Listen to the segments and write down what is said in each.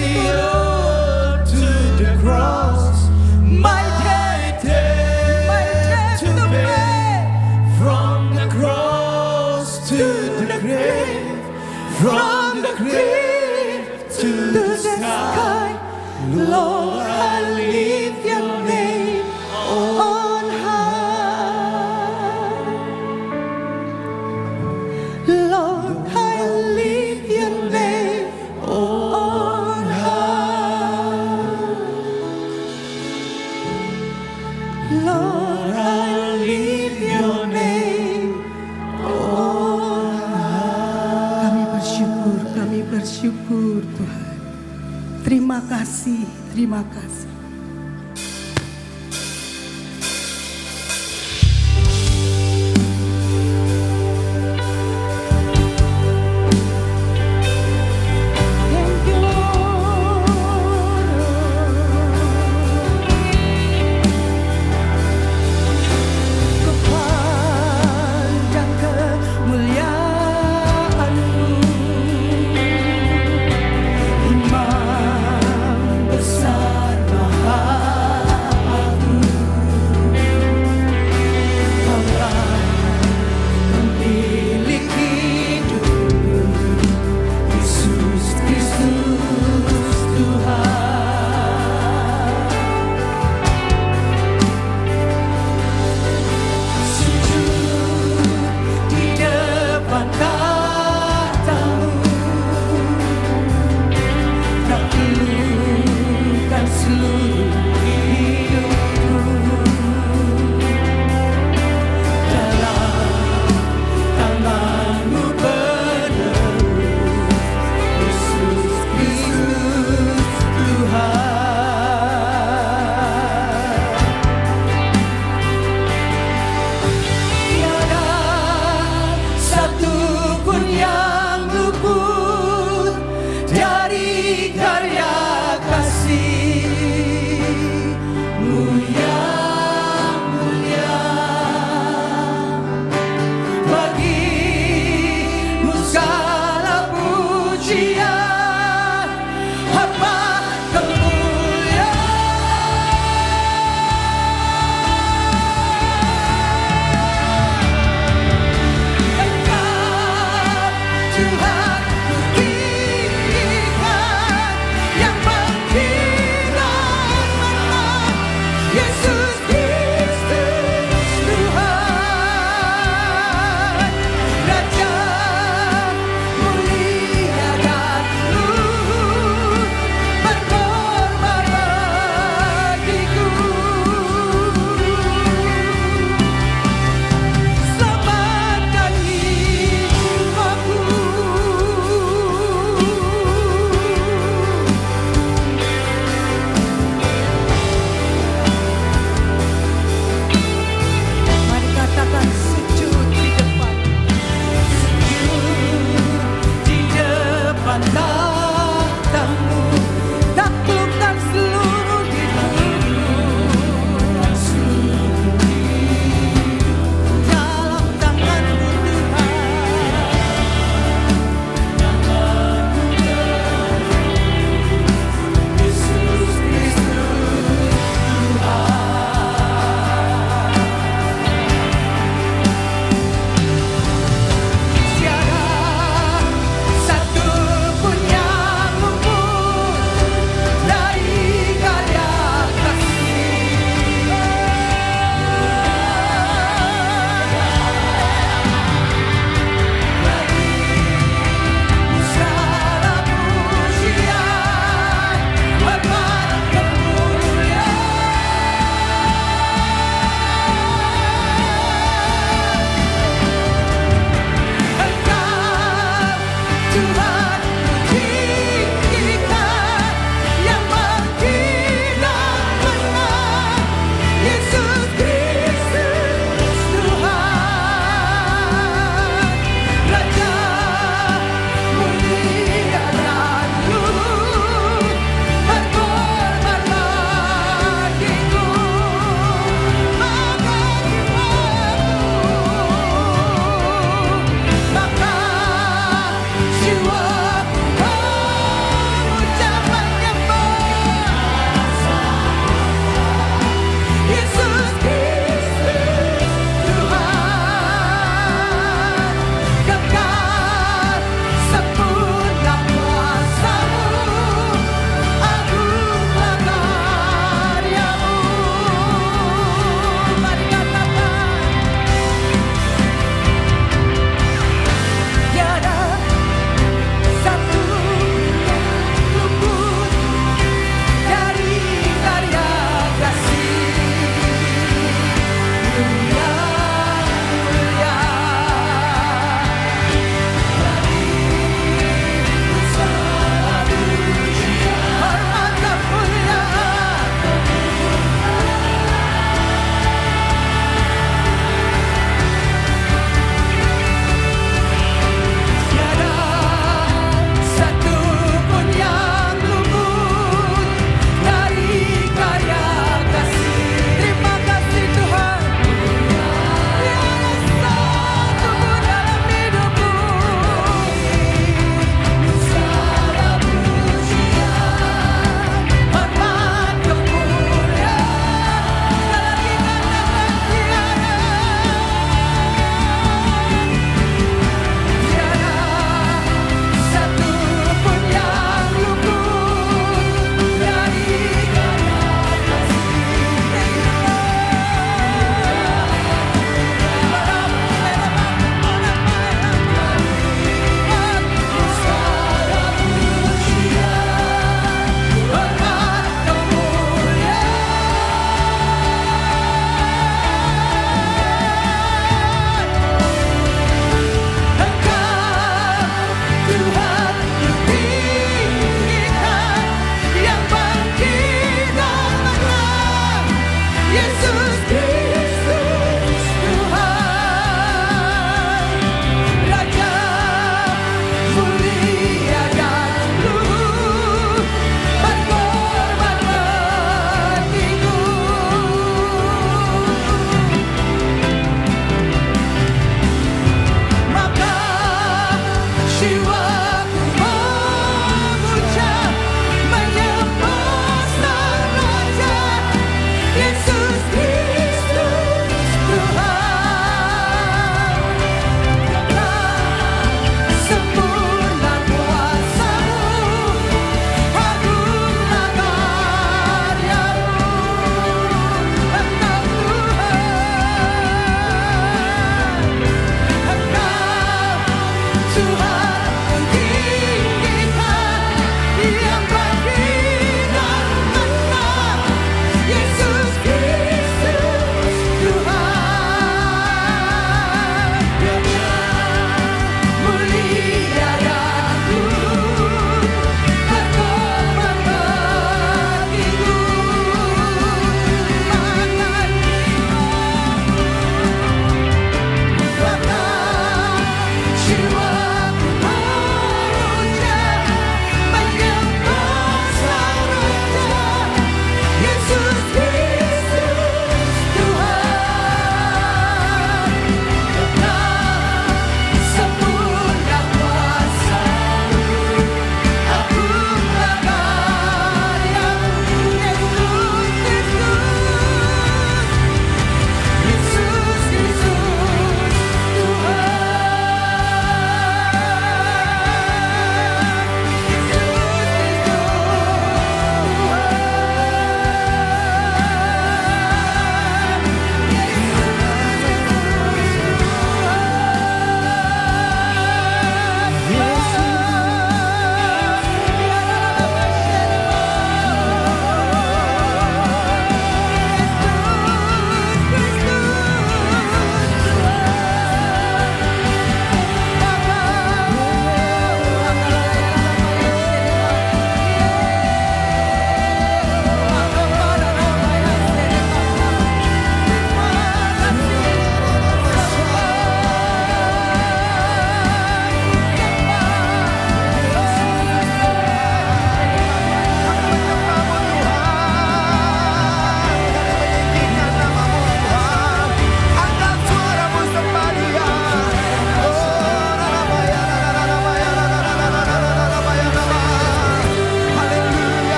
the road to the cross, my debt to pay. From the cross to the grave, from the grave to the sky. Lord, I lift your name on high. Lord, I lift your name on high. Lord, I lift your name on high. Kami bersyukur Tuhan. Terima kasih, terima kasih. Thank you, Lord. Kepanjang kemuliaan-Mu, Imam besar Maha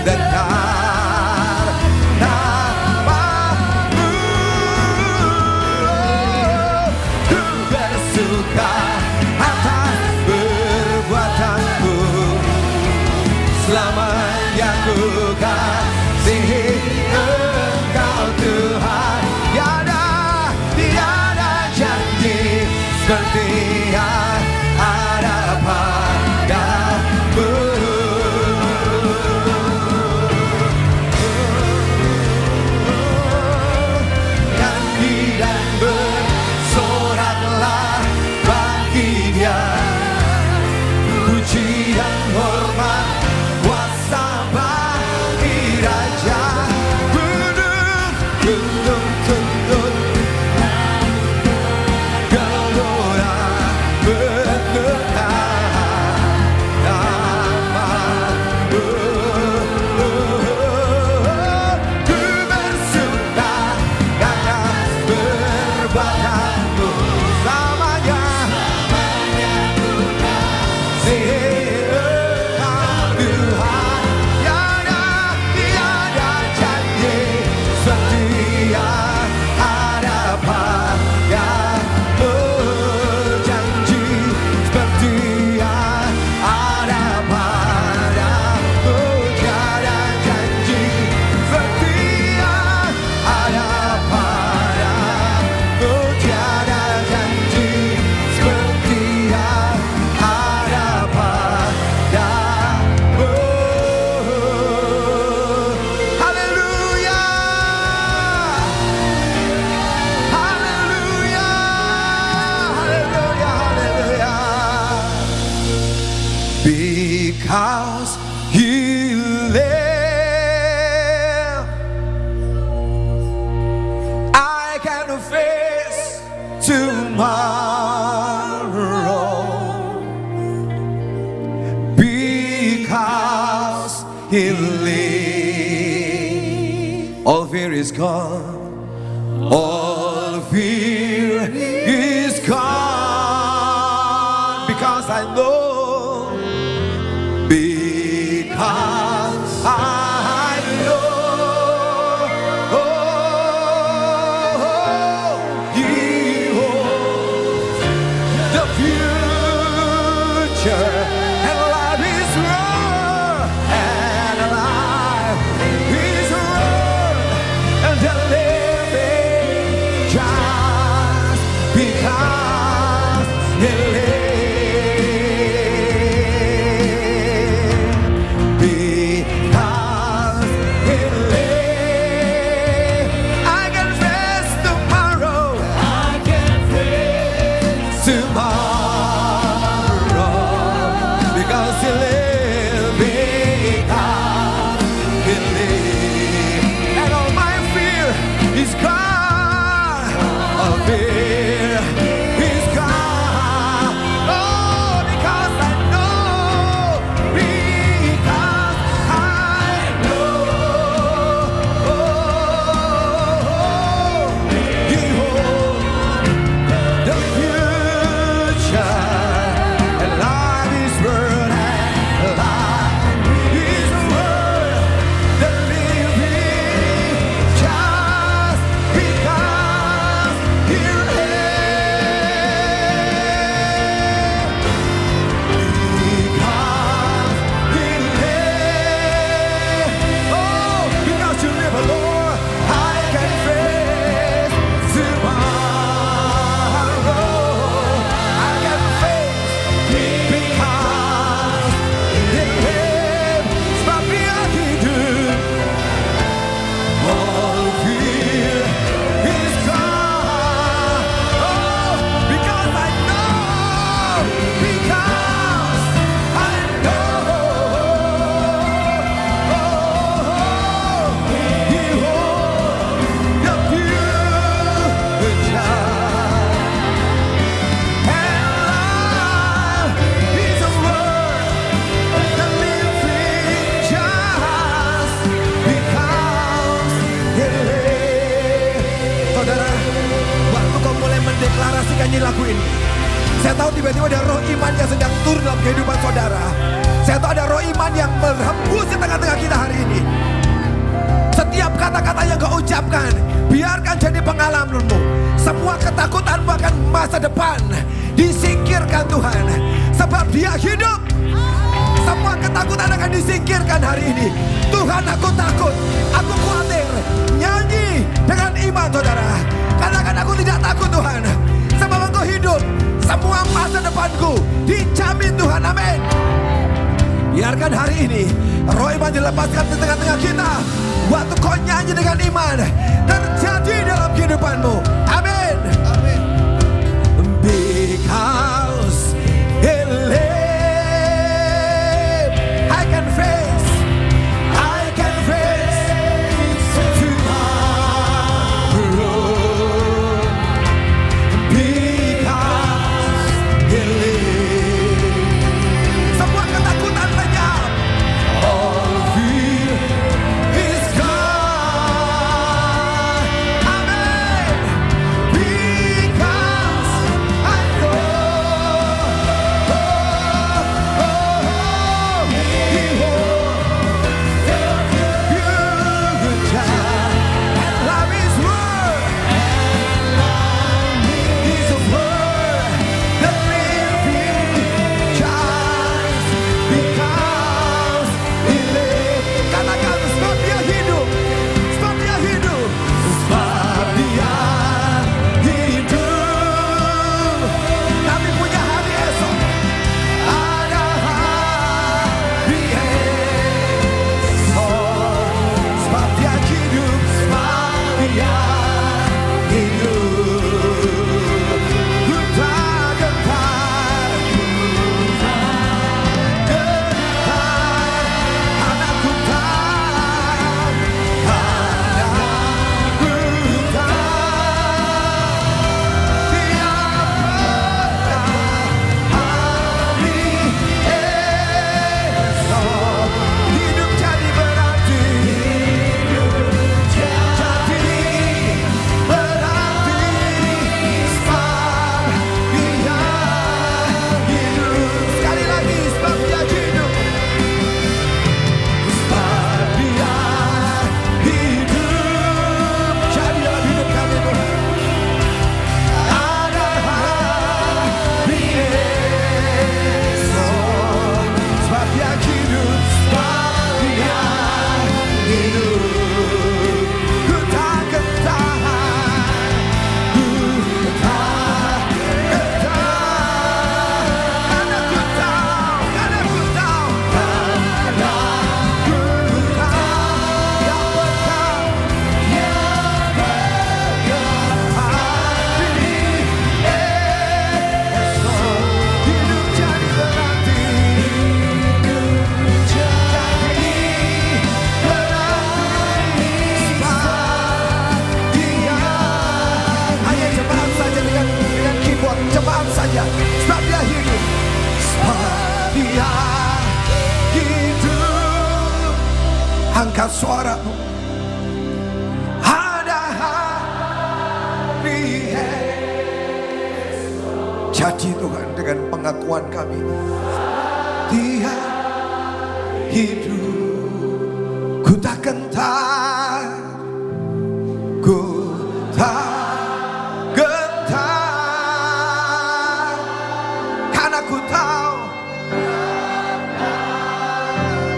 mendengar namamu. Ku bersuka atas perbuatanku, selamanya ku kasihi Engkau Tuhan. Tiada janji seperti yang ada padamu. Nyanyi dan bersoraklah bagi Dia, pujian hormat kuasa bagi Raja. Gunung tunduk gelora mendengar namamu. Ku bersuka atas perbuatanmu, selamanya ku kasihi Engkau Tuhan. Tiada janji seperti yang ada padamu, janji seperti yang ada padamu. Tiada janji seperti yang ada padamu. Tiada janji seperti yang ada padamu. Haleluya, haleluya, haleluya, haleluya. Because He lives, I can face tomorrow. Because He lives, all fear is gone. All fear is gone. Because I know. Because I know. He holds the future, and life is worth, and life is worth, and the living just because He lives. Because He lives, I can face tomorrow. I can face tomorrow. Because He lives, because He lives, and all my fear is gone. All fear is gone. Oh, because I know. Because I know. He holds the future, and life is worth, and life is worth the living just because He lives. Because He lives. Oh, because You live, Lord, I can face tomorrow. I can face because He lives. Tapi aku hidup. All fear is gone. Oh, because I know. Because I know. He holds the future, and life is worth the living just because He lives. Saudara, waktu kau mulai mendeklarasikan lagu ini, saya tahu tiba-tiba ada roh iman yang sedang turun dalam kehidupan saudara. Saya tahu ada roh iman yang berhembus di tengah-tengah kita hari ini. yang kau ucapkan, biarkan jadi pengalamanmu. Semua ketakutan bahkan masa depan disingkirkan Tuhan. Sebab Dia hidup. Semua ketakutan akan disingkirkan hari ini. Tuhan, aku takut, aku khawatir. Nyanyi dengan iman saudara. Katakan aku tidak takut Tuhan, sebab Engkau hidup. Semua masa depanku dijamin Tuhan, amin. Biarkan hari ini roh iman dilepaskan di tengah-tengah kita. Waktu kau nyanyi dengan iman, terjadi dalam kehidupanmu, amin. Because He lives, I can face tomorrow. Because He lives, semua ketakutan lenyap. All fear is gone. Amen. Because I know, He holds the future. And love is word. He's a word, the living child. Because He lives. Katakan sebab Dia hidup. Sebab Dia hidup. Sebab Dia hidup. Kami punya hari esok. Ada hari esok. Sebab Dia hidup. Sebab Dia hidup. Ku tak gentar. Anakku tak. Anakku tak. Hidup jadi berarti. Jadi berarti. Sebab Dia hidup. Sekali lagi, sebab Dia hidup. Sebab Dia hidup. Jadi dalam hidup kami Tuhan. Ada hari esok. Sebab Dia hidup. Sebab Dia hidup. Ku tak gentar. Ku tak gentar. Karena ku tahu. Karena ku tahu. Karena ku tahu. Yang bekal. Yang bekal. Hari esok. Hidup jadi berarti. Hidup jadi berarti. Sebab Dia. Hanya cepat saja dengan keyboard. Cepat saja. Sebab Dia hidup. Sebab Dia hidup. Angkat suaramu. Ada hari esok. Jadi Tuhan dengan pengakuan kami. Dia hidup. Ku tak gentar. Ku tak gentar. Karena ku tahu.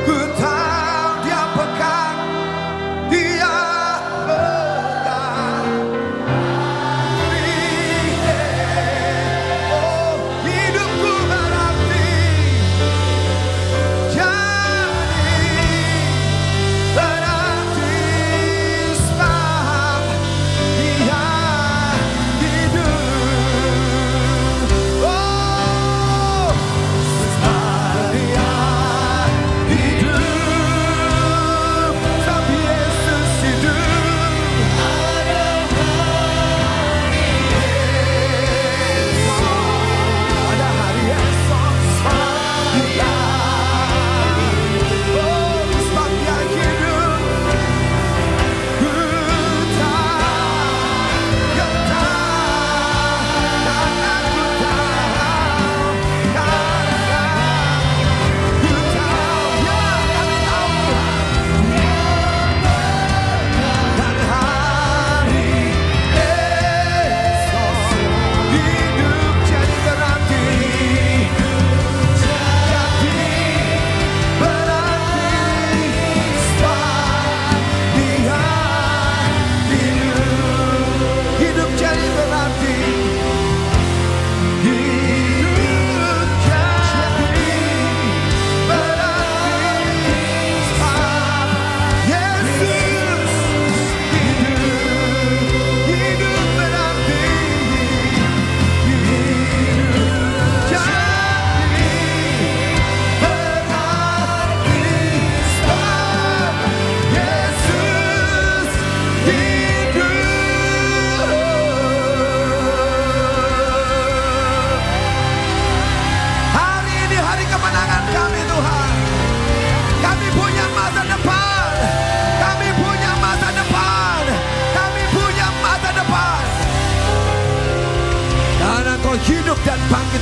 Ku tahu Dia pegang. Dia pegang. Oh, hidupku berarti. Jadi berarti.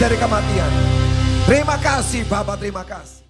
dari kematian. Terima kasih Bapak, terima kasih.